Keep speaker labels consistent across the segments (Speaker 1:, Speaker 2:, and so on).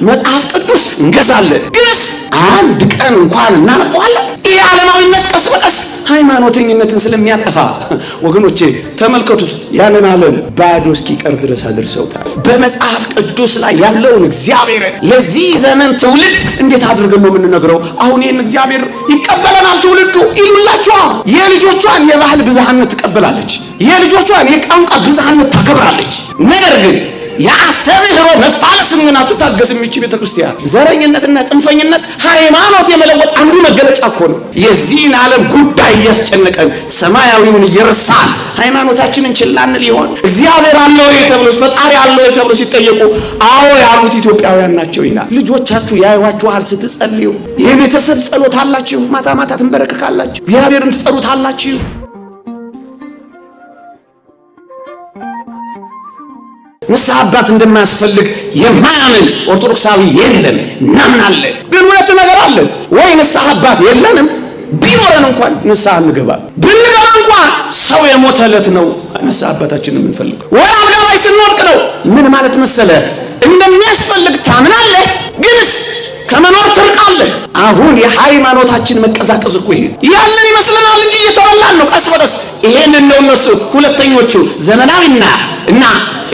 Speaker 1: መጽሐፍ ቅዱስ እንገዛለን፣ ግንስ አንድ ቀን እንኳን እናነባዋለን። ይህ ዓለማዊነት ቀስ በቀስ ሃይማኖተኝነትን ስለሚያጠፋ ወገኖቼ ተመልከቱት። ያንን ዓለም ባዶ እስኪቀር ድረስ አድርሰውታል። በመጽሐፍ ቅዱስ ላይ ያለውን እግዚአብሔርን ለዚህ ዘመን ትውልድ እንዴት አድርገን ነው የምንነግረው? አሁን ይህን እግዚአብሔር ይቀበለናል ትውልዱ ይሉላችኋል። የልጆቿን የባህል ብዝሃነት ትቀበላለች፣ የልጆቿን የቋንቋ ብዝሃነት ታከብራለች። ነገር ግን የአስተምህሮ መፋለስን ግን አትታገስም። ይህች ቤተክርስቲያን ዘረኝነትና ጽንፈኝነት ሃይማኖት የመለወጥ አንዱ መገለጫ እኮ ነው። የዚህን ዓለም ጉዳይ እያስጨነቀን ሰማያዊውን እየረሳን ሃይማኖታችንን ችላ እንል ይሆን? እግዚአብሔር አለ ወይ ተብሎ ፈጣሪ አለ ወይ ተብሎ ሲጠየቁ አዎ ያሉት ኢትዮጵያውያን ናቸው ይላል። ልጆቻችሁ ያዩዋችኋል ስትጸልዩ። የቤተሰብ ጸሎት አላችሁ፣ ማታ ማታ ትንበረከካላችሁ፣ እግዚአብሔርን ትጠሩታላችሁ። ንስሐ አባት እንደማያስፈልግ የማያምን ኦርቶዶክሳዊ የለም፣ እናምናለን። ግን ሁለት ነገር አለ። ወይ ንስሐ አባት የለንም፣ ቢኖረን እንኳን ንስሐ እንገባ፣ ብንገባ እንኳን ሰው የሞተለት ነው ንስሐ አባታችን የምንፈልገው። ወይ አልጋ ላይ ስንወድቅ ነው። ምን ማለት መሰለ? እንደሚያስፈልግ ታምናለህ፣ ግንስ ከመኖር ትርቃለህ። አሁን የሃይማኖታችን መቀዛቀዝ እኮ ይሄ ያለን ይመስለናል እንጂ እየተበላን ነው ቀስ በቀስ። ይሄንን ነው እነሱ ሁለተኞቹ ዘመናዊና እና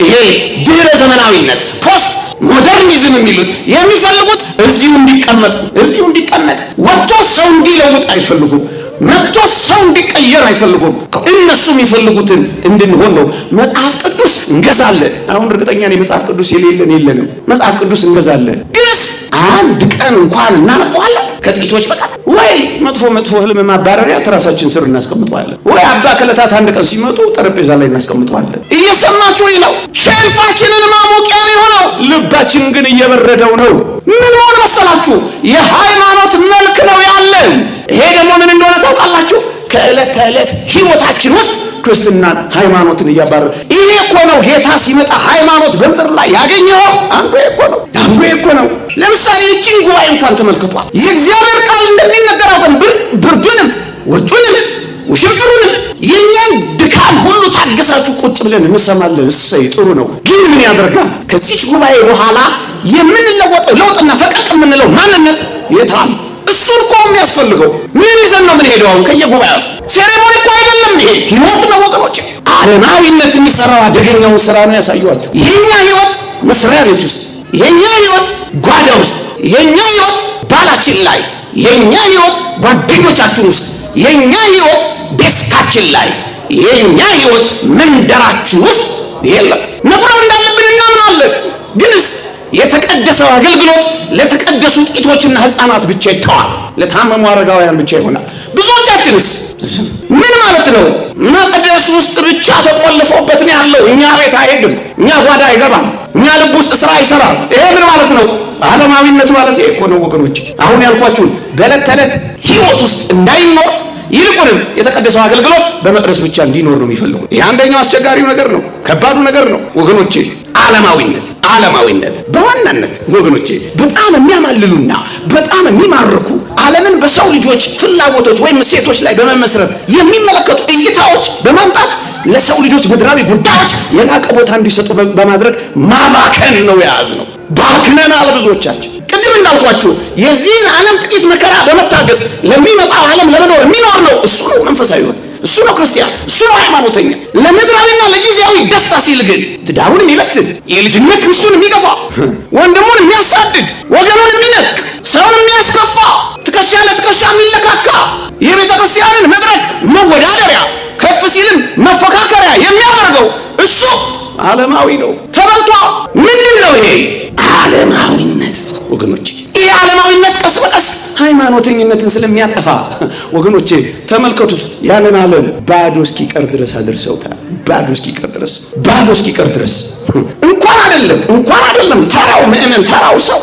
Speaker 1: ይሄ ድህረ ዘመናዊነት ፖስት ሞደርኒዝም የሚሉት የሚፈልጉት እዚሁ እንዲቀመጥ ወጥቶ ሰው እንዲለውጥ አይፈልጉም። መጥቶ ሰው እንዲቀየር አይፈልጉም። እነሱ የሚፈልጉትን እንድንሆን ነው። መጽሐፍ ቅዱስ እንገዛለን። አሁን እርግጠኛ ነኝ መጽሐፍ ቅዱስ የለንም። መጽሐፍ ቅዱስ እንገዛለን፣ ግንስ አንድ ቀን እንኳን እናነባዋለን ከጥቂቶች በቃ። ወይ መጥፎ ህልም ማባረሪያ ትራሳችን ስር እናስቀምጠዋለን፣ ወይ አባ ከለታት አንድ ቀን ሲመጡ ጠረጴዛ ላይ እናስቀምጠዋለን። እየሰማችሁ ነው። ሸልፋችንን ማሞቂያ ነው የሆነው፣ ልባችን ግን እየበረደው ነው። ምን ሆነ መሰላችሁ? የሃይማኖት መልክ ነው ያለን። ይሄ ደግሞ ምን እንደሆነ ታውቃላችሁ? ከዕለት ተዕለት ህይወታችን ውስጥ ክርስትናን ሃይማኖትን እያባረረ ይሄ እኮ ነው። ጌታ ሲመጣ ሃይማኖት በምድር ላይ ያገኘው አንዱ እኮ ነው። ለምሳሌ እቺን ጉባኤ እንኳን ተመልክቷል። የእግዚአብሔር ቃል እንደሚነገረው ግን ብርዱንም ውርጩንም ውሽንፍሩንም የኛን ድካም ሁሉ ታገሳችሁ ቁጭ ብለን እንሰማለን። እሰይ ጥሩ ነው። ግን ምን ያደርጋል? ከዚች ጉባኤ በኋላ የምንለወጠው ለውጥና ፈቀቅ የምንለው ማንነት የታል? እሱ እኮ የሚያስፈልገው ምን ይዘን ነው ምን ሄደው? አሁን ከየጉባኤው ሴሬሞኒ እኮ አይደለም፣ ይሄ ህይወት ነው ወገኖች። ዓለማዊነት የሚሰራው አደገኛውን ስራ ነው ያሳዩአችሁ። የኛ ህይወት መስሪያ ቤት ውስጥ፣ የኛ ህይወት ጓዳ ውስጥ፣ የኛ ህይወት ባላችን ላይ፣ የኛ ህይወት ጓደኞቻችን ውስጥ፣ የኛ ህይወት ዴስካችን ላይ፣ የኛ ህይወት መንደራችን ውስጥ የለም። መቁረብ እንዳለብን እናምናለን። ግንስ የተቀደሰው አገልግሎት ለተቀደሱ ጥቂቶችና ህፃናት ብቻ ይተዋል፣ ለታመሙ አረጋውያን ብቻ ይሆናል። ብዙዎቻችንስ ምን ማለት ነው? መቅደስ ውስጥ ብቻ ተቆልፎበት ነው ያለው። እኛ ቤት አይሄድም፣ እኛ ጓዳ አይገባም፣ እኛ ልብ ውስጥ ስራ አይሰራም። ይሄ ምን ማለት ነው? ዓለማዊነት ማለት ይሄ እኮ ነው ወገኖች። አሁን ያልኳችሁን በዕለት ተዕለት ህይወት ውስጥ እንዳይኖር ይልቁንም የተቀደሰው አገልግሎት በመቅደስ ብቻ እንዲኖር ነው የሚፈልጉት። ይህ አንደኛው አስቸጋሪው ነገር ነው፣ ከባዱ ነገር ነው ወገኖቼ። ዓለማዊነት በዋናነት ወገኖቼ በጣም የሚያማልሉና በጣም የሚማርኩ ዓለምን በሰው ልጆች ፍላጎቶች ወይም እሴቶች ላይ በመመስረት የሚመለከቱ እይታዎች በማምጣት ለሰው ልጆች ምድራዊ ጉዳዮች የላቀ ቦታ እንዲሰጡ በማድረግ ማባከን ነው የያዝነው። ባክነናል ብዙዎቻችን። ቅድም እንዳልኳችሁ የዚህን ዓለም ጥቂት መከራ በመታገስ ለሚመጣው ዓለም ለመኖር የሚኖር ነው። እሱ ነው መንፈሳዊ ሕይወት፣ እሱ ነው ክርስቲያን፣ እሱ ነው ሃይማኖተኛ። ለምድራዊና ለጊዜያዊ ደስታ ሲል ግን ትዳሩን የሚበትል፣ የልጅነት ሚስቱን የሚገፋ፣ ወንድሙን የሚያሳድድ፣ ወገኑን የሚነጥቅ፣ ሰውን የሚያስከፋ፣ ትከሻ ለትከሻ የሚለካካ፣ የቤተ ክርስቲያንን መድረክ መወዳደሪያ ከፍ ሲልም መፎካከሪያ የሚያደርገው እሱ ዓለማዊ ነው። ተበልቷ ምንድን ነው ይሄ ዓለማዊነት ወገኖቼ? ይሄ ዓለማዊነት ቀስ በቀስ ሃይማኖተኝነትን ስለሚያጠፋ ወገኖቼ ተመልከቱት። ያንን ዓለም ባዶ እስኪቀር ድረስ አድርሰውታል። ባዶ እስኪቀር ድረስ እንኳን አይደለም ተራው ምእመን፣ ተራው ሰው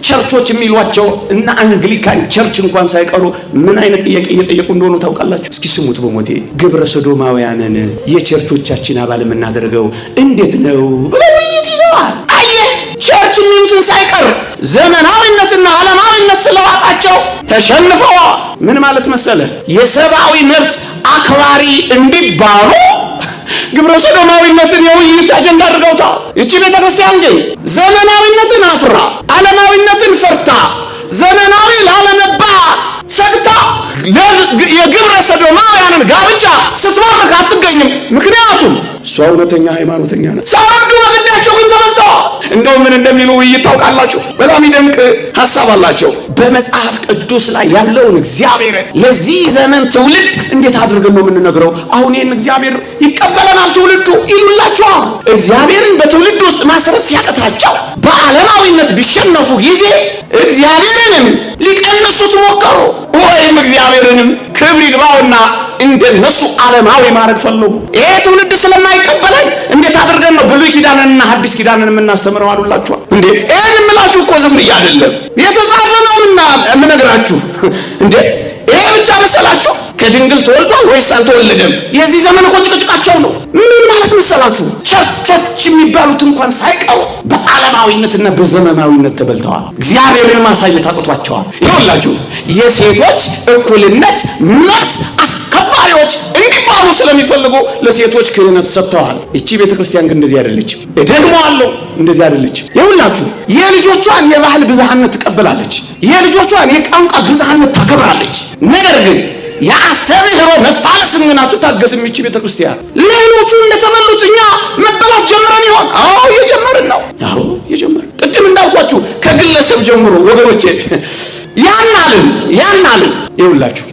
Speaker 1: ቸርቾች የሚሏቸው እና አንግሊካን ቸርች እንኳን ሳይቀሩ ምን አይነት ጥያቄ እየጠየቁ እንደሆኑ ታውቃላችሁ? እስኪ ስሙት በሞቴ። ግብረ ሰዶማውያንን የቸርቾቻችን አባል የምናደርገው እንዴት ነው ብለው ውይይት ይዘዋል። አየህ፣ ቸርች የሚሉትን ሳይቀር ዘመናዊነትና ዓለማዊነት ስለዋጣቸው ተሸንፈዋል። ምን ማለት መሰለ? የሰብአዊ መብት አክባሪ እንዲባሉ ግብረ ሰዶማዊነትን የውይይት አጀንዳ አድርገውታል። እቺ ቤተክርስቲያን ግን ዘመናዊነትን አፍራ ዓለማዊነትን ፈርታ ዘመናዊ ላለመባል ሰግታ የግብረ ሰዶማውያንን ጋብቻ ስትባርክ አትገኝም። ምክንያቱም እሷ እውነተኛ ሃይማኖተኛ ናት። ሳይወዱ በግዳቸው ግን ተመልተዋል። እንደው ምን እንደሚሉ ውይይት ታውቃላችሁ? በጣም ይደንቅ ሀሳብ አላቸው። በመጽሐፍ ቅዱስ ላይ ያለውን እግዚአብሔር ለዚህ ዘመን ትውልድ እንዴት አድርገን ነው የምንነግረው? አሁን ይህን እግዚአብሔር ይቀበለናል ትውልዱ ይሉላቸዋል። እግዚአብሔርን በትውልድ ውስጥ ማስረጽ ሲያቅታቸው በዓለማዊነት ቢሸነፉ ጊዜ እግዚአብሔርንም ሊቀንሱት ሞከሩ። ወይም እግዚአብሔርንም ክብር ይግባውና እንደነሱ ዓለማዊ ማድረግ ፈለጉ። ይሄ ትውልድ ስለማይቀበለን እንዴት አድርገን ነው ብሉይ ኪዳንንና ሐዲስ ኪዳንን የምናስተምረው አሉላችኋል እንዴ? ይሄን የምላችሁ እኮ ዝም ብዬ አይደለም፣ የተጻፈ ነውና የምነግራችሁ እንዴ። ይሄ ብቻ መሰላችሁ? ከድንግል ተወልዷል ወይስ አልተወለደም? የዚህ ዘመን እኮ ጭቅጭቃቸው ነው። ምን ማለት መሰላችሁ? ቸርቾች የሚባሉት እንኳን ሳይቀሩ በዓለማዊነትና በዘመናዊነት ተበልተዋል። እግዚአብሔርን ማሳየት አቅቷቸዋል። ይኸውላችሁ የሴቶች እኩልነት መብት አስከባሪዎች እንዲባሉ ስለሚፈልጉ ለሴቶች ክህነት ሰጥተዋል። እቺ ቤተክርስቲያን ግን እንደዚህ አይደለችም። ደግሞ አለው እንደዚህ አይደለችም። ይኸውላችሁ የልጆቿን የባህል ብዝሃነት ትቀበላለች። የልጆቿን የቋንቋ ብዝሃነት ታከብራለች። ነገር ግን የአስተምህሮ መፋለስን ግን አትታገስም። ይቺ ቤተክርስቲያን ሌሎቹ እንደተበሉት እኛ መበላት ጀምረን ይሆን? አዎ የጀመርን ነው። አዎ የጀመርን ቅድም እንዳልኳችሁ ከግለሰብ ጀምሮ ወገኖቼ ያን ዓለም ይኸውላችሁ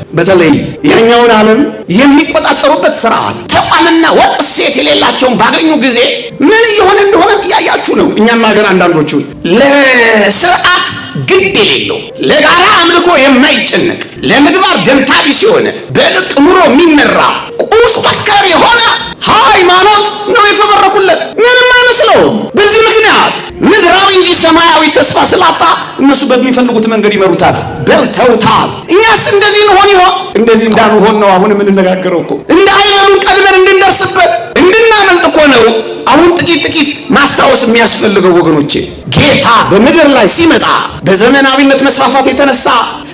Speaker 1: በተለይ ያኛውን ዓለም የሚቆጣጠሩበት ስርዓት ተቋምና ወጥ ሴት የሌላቸውን ባገኙ ጊዜ ምን እየሆነ እንደሆነ እያያችሁ ነው። እኛም ሀገር አንዳንዶቹ ለስርዓት ግድ የሌለው ለጋራ አምልኮ የማይጨነቅ ለምግባር ደንታ ቢስ የሆነ በልቅ ኑሮ የሚመራ ቁስ ተከር የሆነ ሃይማኖት ነው የፈበረኩለት። ምንም አይመስለውም። በዚህ ምክንያት ምድራዊ እንጂ ሰማያዊ ተስፋ ስላጣ እነሱ በሚፈልጉት መንገድ ይመሩታል፣ በልተውታል። እኛስ እንደዚህ እንሆን ይሆን? እንደዚህ እንዳንሆን ነው አሁን የምንነጋገረው እኮ። እንዳይበሉን ቀድመን እንድንደርስበት እንድናመልጥ እኮ ነው አሁን ጥቂት ማስታወስ የሚያስፈልገው ወገኖቼ። ጌታ በምድር ላይ ሲመጣ በዘመናዊነት መስፋፋት የተነሳ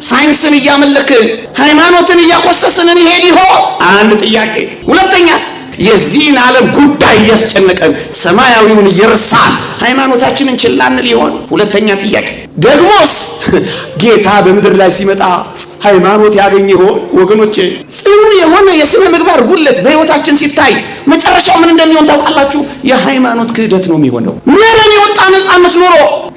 Speaker 1: ሳይንስን እያመለክን ሃይማኖትን እያቆሰስን እንሄድ ይሆን? አንድ ጥያቄ። ሁለተኛስ የዚህን ዓለም ጉዳይ እያስጨነቀን ሰማያዊውን እየረሳን ሃይማኖታችንን ችላ እንል ይሆን? ሁለተኛ ጥያቄ። ደግሞስ ጌታ በምድር ላይ ሲመጣ ሃይማኖት ያገኝ ይሆን? ወገኖቼ ጽኑ የሆነ የስነ ምግባር ጉድለት በሕይወታችን ሲታይ መጨረሻው ምን እንደሚሆን ታውቃላችሁ? የሃይማኖት ክህደት ነው የሚሆነው። መረን የወጣ ነፃነት ኖሮ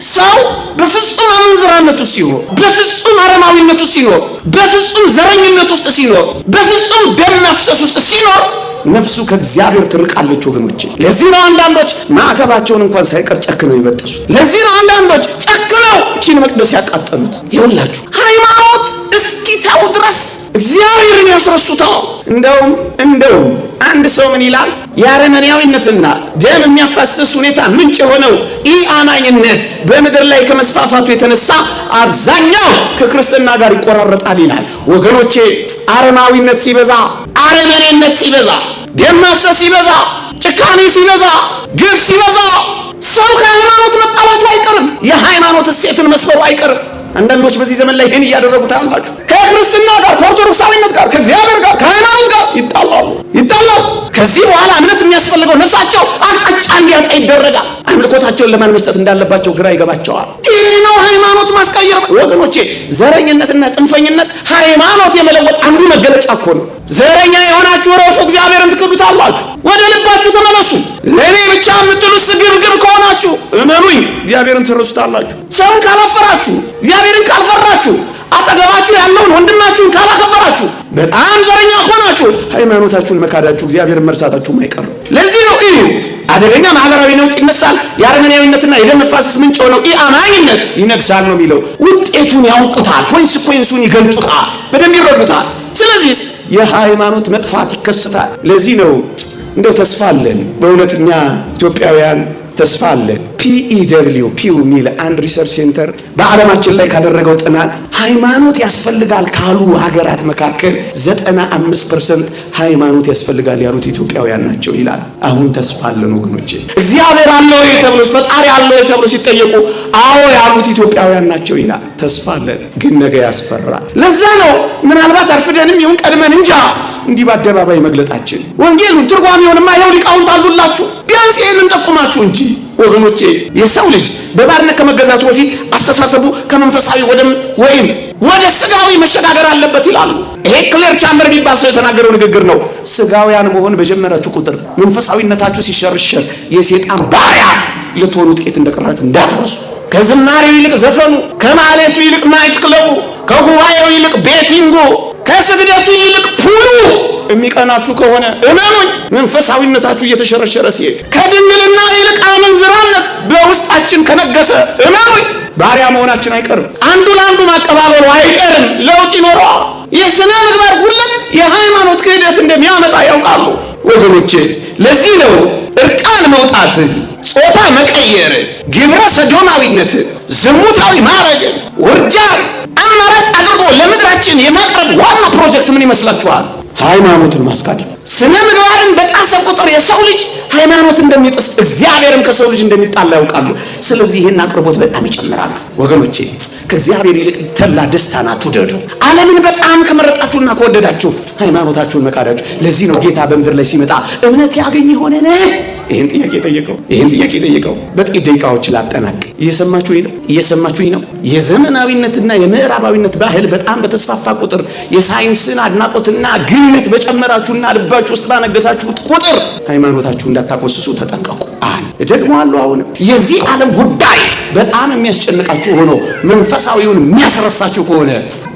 Speaker 1: ሰው በፍጹም አመንዝራነት ውስጥ ሲኖር፣ በፍጹም አረማዊነት ውስጥ ሲኖር፣ በፍጹም ዘረኝነት ውስጥ ሲኖር፣ በፍጹም ደም መፍሰስ ውስጥ ሲኖር ነፍሱ ከእግዚአብሔር ትርቃለች ወገኖቼ። ለዚህ ነው አንዳንዶች ማዕተባቸውን እንኳን ሳይቀር ጨክነው ይበጥሱት። ለዚህ ነው አንዳንዶች ጨክነው እቺን መቅደስ ያቃጠሉት። ይኸውላችሁ ሃይማኖት እስኪተው ድረስ እግዚአብሔርን ያስረሱታል። እንደውም አንድ ሰው ምን ይላል? የአረመኔያዊነትና ደም የሚያፋስስ ሁኔታ ምንጭ የሆነው ኢአማኝነት በምድር ላይ ከመስፋፋቱ የተነሳ አብዛኛው ከክርስትና ጋር ይቆራረጣል ይላል። ወገኖቼ አረማዊነት ሲበዛ፣ አረመኔነት ሲበዛ፣ ደም ማፍሰስ ሲበዛ፣ ጭካኔ ሲበዛ፣ ግፍ ሲበዛ ሰው ከሃይማኖት መጣላቱ አይቀርም። የሃይማኖት እሴትን መስበሩ አይቀርም። አንዳንዶች በዚህ ዘመን ላይ ይሄን እያደረጉ ታያላችሁ። ከክርስትና ጋር፣ ከኦርቶዶክሳዊነት ጋር፣ ከእግዚአብሔር ጋር፣ ከሃይማኖት ጋር ይጣላሉ። ከዚህ በኋላ እምነት የሚያስፈልገው ነፍሳቸው አቅጣጫ እንዲያጣ ይደረጋል። አምልኮታቸውን ለማን መስጠት እንዳለባቸው ግራ ይገባቸዋል። ይህ ነው ሃይማኖት ማስቀየር ወገኖቼ። ዘረኝነትና ጽንፈኝነት ሃይማኖት የመለወጥ አንዱ መገለጫ እኮ ነው። ዘረኛ የሆናችሁ ረፉ፣ እግዚአብሔርን ትክዱታላችሁ። ወደ ልባችሁ ተመለሱ። ለእኔ ብቻ የምትሉ ስግብግብ ከሆናችሁ እመኑኝ እግዚአብሔርን ትረሱታላችሁ። ሰውን ካላፈራችሁ፣ እግዚአብሔርን ካልፈራችሁ፣ አጠገባችሁ ያለውን ወንድማችሁን ካላከበራችሁ፣ በጣም ዘረኛ ከሆናችሁ ሃይማኖታችሁን መካዳችሁ፣ እግዚአብሔርን መርሳታችሁም አይቀርም። ለዚህ ነው አደገኛ ማህበራዊ ነውጥ ይነሳል። የአረመኔያዊነትና የደም መፋሰስ ምንጭ ሆነው ኢአማኝነት ይነግሳል ነው የሚለው። ውጤቱን ያውቁታል፣ ኮንሲኩዌንሱን ይገልጡታል፣ በደንብ ይረዱታል። ስለዚህ የሃይማኖት መጥፋት ይከሰታል። ለዚህ ነው እንደው ተስፋ አለን፣ በእውነተኛ ኢትዮጵያውያን ተስፋ አለን። ፒው ሚል አንድ ሪሰርች ሴንተር በዓለማችን ላይ ካደረገው ጥናት ሃይማኖት ያስፈልጋል ካሉ ሀገራት መካከል 95% ሃይማኖት ያስፈልጋል ያሉት ኢትዮጵያውያን ናቸው ይላል። አሁን ተስፋ አለን ወገኖቼ። እግዚአብሔር አለ ወይ ተብሎ ፈጣሪ አለ ወይ ተብሎ ሲጠየቁ አዎ ያሉት ኢትዮጵያውያን ናቸው ይላል። ተስፋ አለን፣ ግን ነገ ያስፈራል። ለዛ ነው ምናልባት አርፍደንም ይሁን ቀድመን እንጃ እንዲህ በአደባባይ መግለጣችን። ወንጌሉን ትርጓሜውንማ ይኸው ሊቃውንት አሉላችሁ፣ ቢያንስ ይህንን ጠቁማችሁ እንጂ ወገኖቼ። የሰው ልጅ በባርነት ከመገዛቱ በፊት አስተሳሰቡ ከመንፈሳዊ ወይም ወደ ስጋዊ መሸጋገር አለበት ይላሉ። ይሄ ክሌር ቻምበር የሚባል ሰው የተናገረው ንግግር ነው። ስጋውያን መሆን በጀመራችሁ ቁጥር መንፈሳዊነታችሁ ሲሸርሸር የሰይጣን ባሪያ ልትሆኑ ጥቂት እንደቀራችሁ እንዳትረሱ። ከዝማሬው ይልቅ ዘፈኑ፣ ከማለቱ ይልቅ ናይት ክለቡ፣ ከጉባኤው ይልቅ ቤቲንጉ፣ ከስግደቱ ይልቅ ፑሉ የሚቀናችሁ ከሆነ እመኑኝ መንፈሳዊነታችሁ እየተሸረሸረ ሲሄድ፣ ከድንግልና ይልቅ አመንዝራነት በውስጣችን ከነገሰ እመኑኝ ባሪያ መሆናችን አይቀርም። አንዱ ለአንዱ ማቀባበሉ አይቀርም። ለውጥ ይኖረዋል። የሥነ ምግባር ጉድለት የሃይማኖት ክህደት እንደሚያመጣ ያውቃሉ ወገኖቼ። ለዚህ ነው እርቃን መውጣት፣ ጾታ መቀየር፣ ግብረ ሰዶማዊነት፣ ዝሙታዊ ማረግን፣ ውርጃን አማራጭ አድርጎ ለምድራችን የማቅረብ ዋና ፕሮጀክት ምን ይመስላችኋል? ሃይማኖትን ማስካድ። ስነ ምግባርን በጣሰ ቁጥር የሰው ልጅ ሃይማኖት እንደሚጥስ እግዚአብሔርም ከሰው ልጅ እንደሚጣላ ያውቃሉ። ስለዚህ ይህን አቅርቦት በጣም ይጨምራሉ ወገኖቼ። ከእግዚአብሔር ይልቅ ተላ ደስታን አትውደዱ። ዓለምን በጣም ከመረጣችሁና ከወደዳችሁ ሃይማኖታችሁን መካዳችሁ። ለዚህ ነው ጌታ በምድር ላይ ሲመጣ እምነት ያገኝ ሆነን ይህን ጥያቄ ጠየቀው። በጥቂት ደቂቃዎች ላጠናቅ። እየሰማችሁኝ ነው? የዘመናዊነትና የምዕራባዊነት ባህል በጣም በተስፋፋ ቁጥር የሳይንስን አድናቆትና ግምት በጨመራችሁና ልባችሁ ውስጥ ባነገሳችሁት ቁጥር ሃይማኖታችሁ እንዳታቆስሱ ተጠንቀቁ። እደግመዋለሁ። አሁንም የዚህ ዓለም ጉዳይ በጣም የሚያስጨንቃችሁ ሆኖ መንፈሳዊውን የሚያስረሳችሁ ከሆነ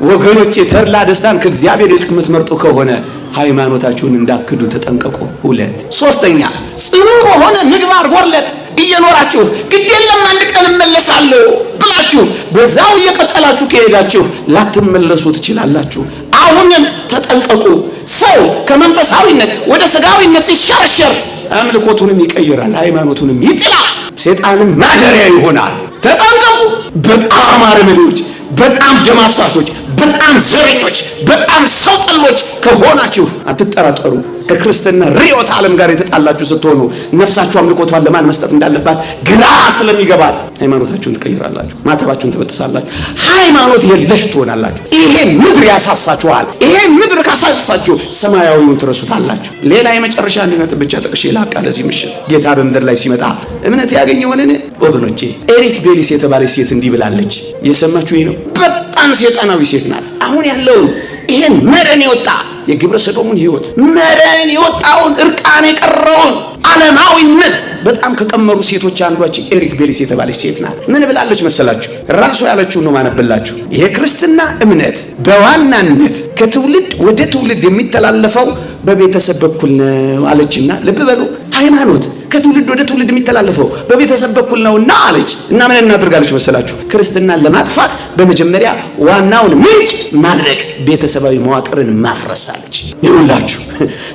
Speaker 1: ወገኖቼ፣ ተድላ ደስታን ከእግዚአብሔር ይልቅ የምትመርጡ ከሆነ ሃይማኖታችሁን እንዳትክዱ ተጠንቀቁ። 2 ሶስተኛ ጽኑ በሆነ ምግባር ጎድለት እየኖራችሁ ግድ የለም አንድ ቀን እመለሳለሁ ብላችሁ በዛው እየቀጠላችሁ ከሄዳችሁ ላትመለሱ ትችላላችሁ። አሁንም ተጠንቀቁ። ሰው ከመንፈሳዊነት ወደ ስጋዊነት ሲሸርሸር አምልኮቱንም ይቀይራል፣ ሃይማኖቱንም ይጥላል፣ ሰይጣንም ማደሪያ ይሆናል። ተጠንቀቁ። በጣም አረመኔዎች፣ በጣም ደም አፍሳሾች፣ በጣም ዘረኞች፣ በጣም ሰው ጠሎች ከሆናችሁ አትጠራጠሩ። ከክርስትና ርዕዮተ ዓለም ጋር የተጣላችሁ ስትሆኑ ነፍሳችሁ አምልኮቷን ለማን መስጠት እንዳለባት ግራ ስለሚገባት ሃይማኖታችሁን ትቀይራላችሁ፣ ማተባችሁን ትበጥሳላችሁ፣ ሃይማኖት የለሽ ትሆናላችሁ። ይሄ ምድር ያሳሳችኋል። ይሄ ምድር ካሳሳችሁ ሰማያዊውን ትረሱታላችሁ። ሌላ የመጨረሻ አንድ ነጥብ ብቻ ጠቅሼ ላቃ። ለዚህ ምሽት ጌታ በምድር ላይ ሲመጣ እምነት ያገኘ ሆነን ወገኖቼ። ኤሪክ ቤሊስ የተባለች ሴት እንዲህ ብላለች። የሰማችሁ ይሄ ነው። በጣም ሰይጣናዊ ሴት ናት። አሁን ያለውን ይሄን መረን የወጣ የግብረ ሰዶሙን ህይወት መረን የወጣውን እርቃን የቀረውን ዓለማዊነት በጣም ከቀመሩ ሴቶች አንዷች ኤሪክ ቤሊስ የተባለች ሴት ናት። ምን ብላለች መሰላችሁ? ራሱ ያለችው ነው ማነብላችሁ። የክርስትና እምነት በዋናነት ከትውልድ ወደ ትውልድ የሚተላለፈው በቤተሰብ በኩል ነው አለችና፣ ልብ በሉ፣ ሃይማኖት ከትውልድ ወደ ትውልድ የሚተላለፈው በቤተሰብ በኩል ነውና አለች። እና ምን እናደርጋለች መሰላችሁ? ክርስትናን ለማጥፋት በመጀመሪያ ዋናውን ምንጭ ማድረግ፣ ቤተሰባዊ መዋቅርን ማፍረስ አለች። ይሁላችሁ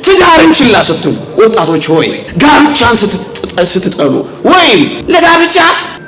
Speaker 1: ትዳርን ችላ ስትሉ ወጣቶች ሆይ፣ ጋብቻን ስትጠሉ ወይም ለጋብቻ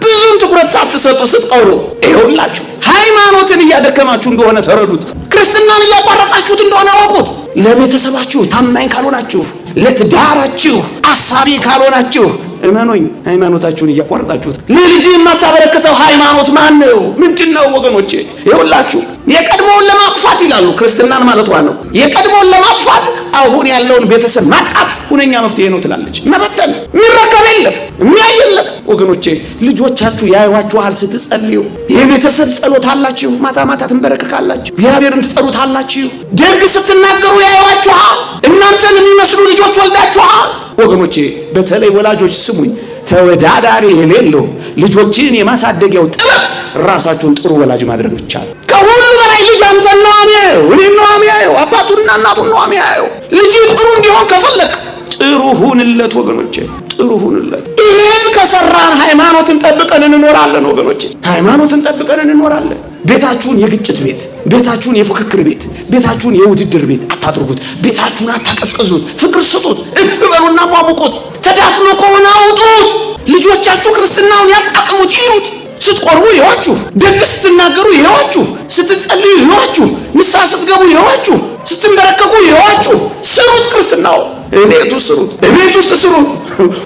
Speaker 1: ብዙም ትኩረት ሳትሰጡ ስትቀሩ፣ ይሁላችሁ ሃይማኖትን እያደከማችሁ እንደሆነ ተረዱት። ክርስትናን እያቋረጣችሁት እንደሆነ አወቁት። ለቤተሰባችሁ ታማኝ ካልሆናችሁ፣ ለትዳራችሁ አሳቢ ካልሆናችሁ እመኑኝ ሃይማኖታችሁን እያቋረጣችሁት። ለልጅ የማታበረክተው ሃይማኖት ማን ነው? ምንድን ነው ወገኖቼ? ይኸውላችሁ የቀድሞውን ለማጥፋት ይላሉ፣ ክርስትናን ማለት ነው። የቀድሞውን ለማጥፋት አሁን ያለውን ቤተሰብ ማጥቃት ሁነኛ መፍትሄ ነው ትላለች። መበተን፣ የሚረከብ የለም፣ የሚያይ የለም ወገኖቼ። ልጆቻችሁ ያዩዋችኋል ስትጸልዩ። የቤተሰብ ጸሎት አላችሁ፣ ማታ ማታ ትንበረከካላችሁ፣ እግዚአብሔርን ትጠሩታላችሁ። ደግ ስትናገሩ ያዩዋችኋል። እናንተን የሚመስሉ ልጆች ወልዳችኋል ወገኖቼ። በተለይ ወላጆች ስሙኝ፣ ተወዳዳሪ የሌለው ልጆችን የማሳደጊያው ጥበብ ራሳችሁን ጥሩ ወላጅ ማድረግ ብቻ ነው። ከሁሉ በላይ ልጅ አንተን ነው የሚያየው፣ እኔን ነው የሚያየው፣ አባቱንና እናቱን ነው የሚያየው። ልጅ ጥሩ እንዲሆን ከፈለክ ጥሩ ሁንለት ወገኖቼ፣ ጥሩ ሁንለት። ይሄን ከሰራን ሃይማኖትን ጠብቀን እንኖራለን ወገኖቼ፣ ሃይማኖትን ጠብቀን እንኖራለን። ቤታችሁን የግጭት ቤት፣ ቤታችሁን የፉክክር ቤት፣ ቤታችሁን የውድድር ቤት አታድርጉት። ቤታችሁን አታቀዝቅዙት። ፍቅር ስጡት። እፍ በሉና ሟሙቁት። ተዳፍኖ ከሆነ አውጡት። ልጆቻችሁ ክርስትናውን ያጣጥሙት፣ ይዩት። ስትቆርቡ ይዋችሁ፣ ደግ ስትናገሩ ይዋችሁ፣ ስትጸልዩ ይዋችሁ፣ ንስሐ ስትገቡ ይዋችሁ፣ ስትንበረከኩ ይዋችሁ። ስሩት። ክርስትናው እቤት ውስጥ ስሩት። እቤት ውስጥ ስሩት።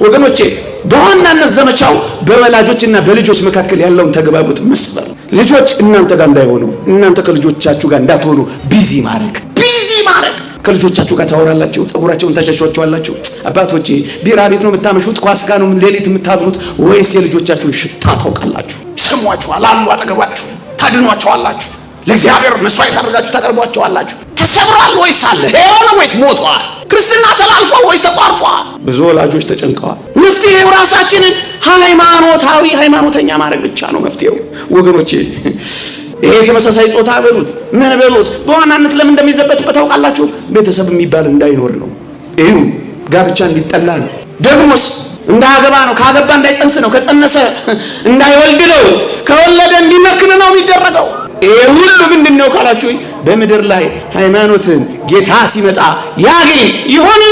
Speaker 1: ወገኖቼ በዋናነት ዘመቻው በወላጆችና በልጆች መካከል ያለውን ተግባቦት መስበር፣ ልጆች እናንተ ጋር እንዳይሆኑ፣ እናንተ ከልጆቻችሁ ጋር እንዳትሆኑ ቢዚ ማድረግ። ከልጆቻችሁ ጋር ታወራላችሁ፣ ጸጉራቸውን ታሸሿቸዋላችሁ። አባቶቼ ቢራ ቤት ነው የምታመሹት? ኳስ ጋር ነው ሌሊት የምታድሩት? ወይስ የልጆቻችሁን ሽታ ታውቃላችሁ? ይሰሟችኋል አሉ አጠገባችሁ፣ ታድኗቸዋላችሁ። ለእግዚአብሔር መስዋዕት አድርጋችሁ ታቀርቧቸዋላችሁ። ተሰብሯል ወይስ አለ? ሕያው ወይስ ሞቷል? ክርስትና ተላልፏል ወይስ ተቋርጧል? ብዙ ወላጆች ተጨንቀዋል። መፍትሄው ራሳችንን ሃይማኖተኛ ማድረግ ብቻ ነው መፍትሄው ወገኖቼ። ይሄ ተመሳሳይ ጾታ በሉት ምን በሉት በዋናነት ለምን እንደሚዘበትበት ታውቃላችሁ? ቤተሰብ የሚባል እንዳይኖር ነው። እዩ ጋብቻ እንዲጠላ ነው። ደግሞስ እንዳያገባ ነው። ካገባ እንዳይጸንስ ነው። ከጸነሰ እንዳይወልድ ነው። ከወለደ እንዲመክን ነው የሚደረገው። ይሄ ሁሉ ምንድነው ካላችሁ በምድር ላይ ሃይማኖትን ጌታ ሲመጣ ያገኝ ይሆን?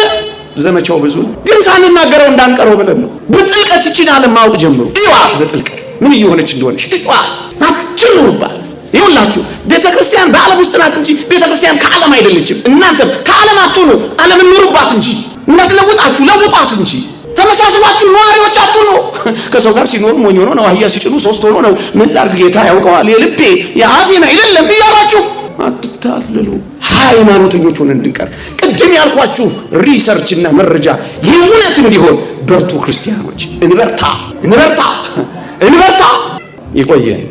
Speaker 1: ዘመቻው ብዙ ግን ሳንናገረው እንዳንቀረው ብለን ነው። በጥልቀት እቺን ዓለም ማወቅ ጀምሩ። እዩዋት፣ በጥልቀት ምን እየሆነች እንደሆነች እዩዋት። አትኑሩባት። ይኸውላችሁ ቤተክርስቲያን በዓለም ውስጥ ናት እንጂ ቤተክርስቲያን ከዓለም አይደለችም። እናንተም ከዓለም አትሁኑ፣ ዓለምን ኑሩባት እንጂ እንዳትለውጣችሁ ለውጧት እንጂ። ተመሳስላችሁ ነዋሪዎች አትሁኑ። ከሰው ጋር ሲኖሩ ሞኝ ሆኖ ነው፣ አህያ ሲጭኑ ሶስት ሆኖ ነው። ምን ላድርግ ጌታ ያውቀዋል፣ የልቤ የአፌን አይደለም እያላችሁ አትታለሉ። ሃይማኖተኞች ሆነን እንድንቀር ቅድም ያልኳችሁ ሪሰርችና መረጃ የእውነት እንዲሆን በርቱ ክርስቲያኖች። እንበርታ። ይቆየን።